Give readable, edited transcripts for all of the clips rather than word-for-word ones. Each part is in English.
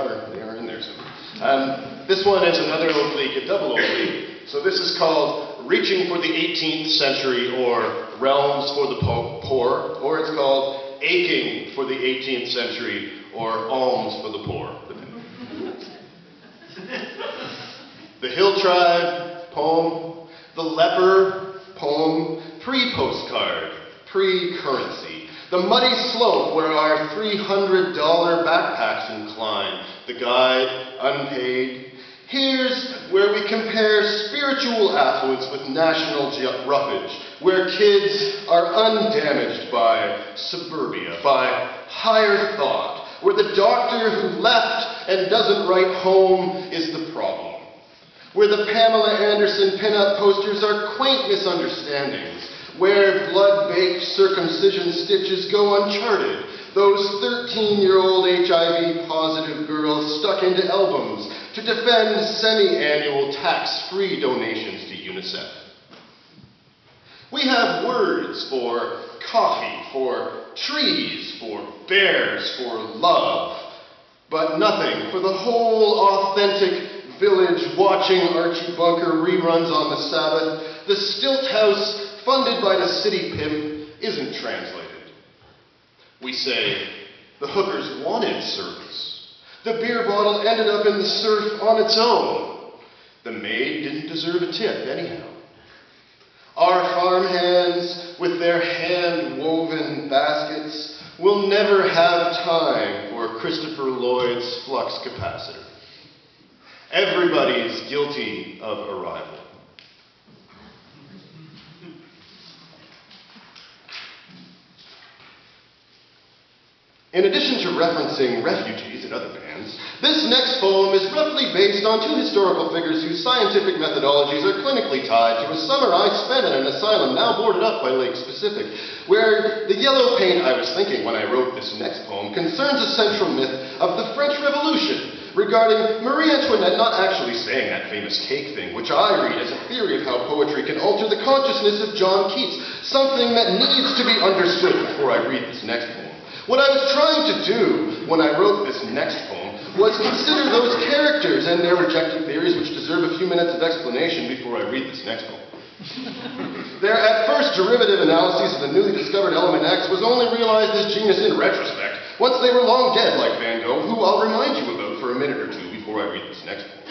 are in there somewhere. This one is another oblique, a double oblique. So this is called Reaching for the 18th Century, or Realms for the Poor, or it's called Aching for the 18th Century, or Alms for the Poor. The Hill Tribe, poem. The Leper, poem. Pre-postcard, pre-currency. The Muddy Slope, where our $300 backpacks incline. The Guide, unpaid. Here's where we compare spiritual affluence with national roughage, where kids are undamaged by suburbia, by higher thought, where the doctor who left and doesn't write home is the problem, where the Pamela Anderson pinup posters are quaint misunderstandings, where blood-baked circumcision stitches go uncharted, those 13-year-old HIV-positive girls stuck into albums to defend semi-annual tax-free donations to UNICEF. We have words for coffee, for trees, for bears, for love, but nothing for the whole authentic village watching Archie Bunker reruns on the Sabbath. The stilt house funded by the city pimp isn't translated. We say, the hookers wanted service. The beer bottle ended up in the surf on its own. The maid didn't deserve a tip anyhow. Our farmhands, with their hand-woven baskets, will never have time for Christopher Lloyd's flux capacitor. Everybody's guilty of arrival. In addition to referencing refugees and other bands, this next poem is roughly based on two historical figures whose scientific methodologies are clinically tied to a summer I spent in an asylum now boarded up by Lake Specific, where the yellow paint I was thinking when I wrote this next poem concerns a central myth of the French Revolution regarding Marie Antoinette not actually saying that famous cake thing, which I read as a theory of how poetry can alter the consciousness of John Keats, something that needs to be understood before I read this next poem. What I was trying to do when I wrote this next poem was consider those characters and their rejected theories which deserve a few minutes of explanation before I read this next poem. Their at first derivative analyses of the newly discovered element X was only realized as genius in retrospect, once they were long dead like Van Gogh, who I'll remind you about for a minute or two before I read this next poem.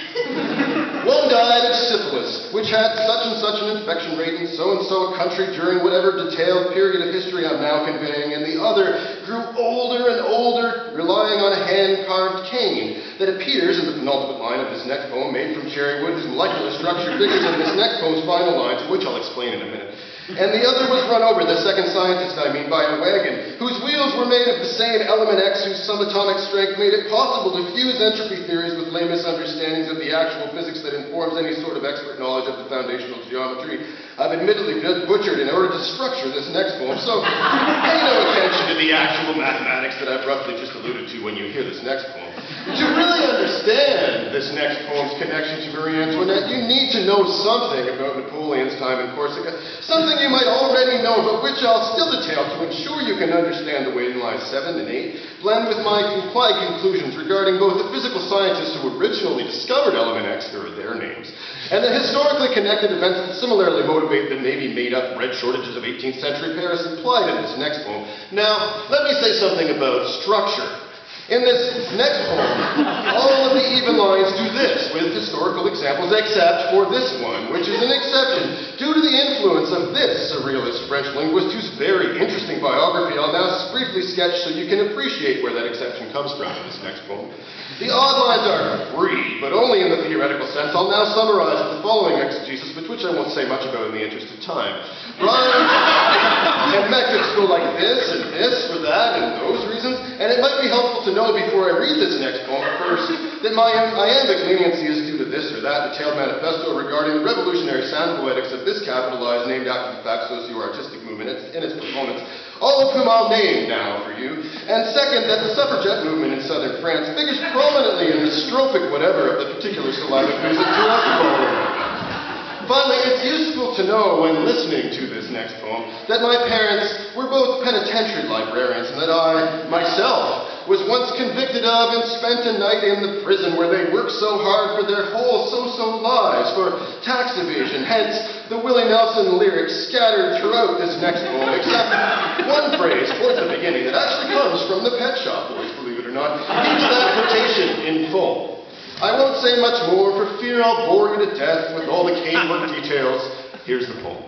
One died of syphilis, which had such and such an infection rate in so-and-so country during whatever detailed period of history I'm now conveying, and the other grew older and older, relying on a hand-carved cane that appears in the penultimate line of this next poem, made from cherry wood, whose molecular structure figures in this next poem's final lines, which I'll explain in a minute. And the other was run over, the second scientist I mean, by a wagon, whose wheels were made of the same element X whose subatomic strength made it possible to fuse entropy theories with lay misunderstandings of the actual physics that informs any sort of expert knowledge of the foundational geometry I've admittedly butchered in order to structure this next poem, so pay no attention to the actual mathematics that I've roughly just alluded to when you hear this next poem. To really understand this next poem's connection to Marie Antoinette, you need to know something about Napoleon's time in Corsica, something you might already know, but which I'll still detail to ensure you can understand the waiting lines 7 and 8, blend with my implied conclusions regarding both the physical scientists who originally discovered element X, here are their names, and the historically connected events that similarly motivate the maybe made-up bread shortages of 18th century Paris implied in this next poem. Now, let me say something about structure. In this next poem, all of the even lines do this with historical examples, except for this one, which is an exception, due to the influence of this surrealist French linguist whose very interesting biography I'll now briefly sketch so you can appreciate where that exception comes from in this next poem. The odd lines are free, but only in the theoretical sense. I'll now summarize with the following exegesis, but which I won't say much about in the interest of time. Rhymes and metrics go like this for that, and those reasons, and it might be helpful to know before I read this next poem first that my iambic leniency is due to this or that detailed manifesto regarding the revolutionary sound poetics of this capitalized, named after the fact socio-artistic movement and its proponents, all of whom I'll name now for you, and second, that the suffragette movement in southern France figures prominently in the strophic whatever of the particular syllabic music throughout the poem. Finally, it's useful to know when listening to this next poem that my parents were both penitentiary librarians and that I, myself, was once convicted of and spent a night in the prison where they worked so hard for their whole so-so lives for tax evasion. Hence, the Willie Nelson lyrics scattered throughout this next poem, except one phrase towards the beginning that actually comes from the Pet Shop Boys, believe it or not, keeps that quotation in full. I won't say much more for fear I'll bore you to death with all the canework details. Here's the poem.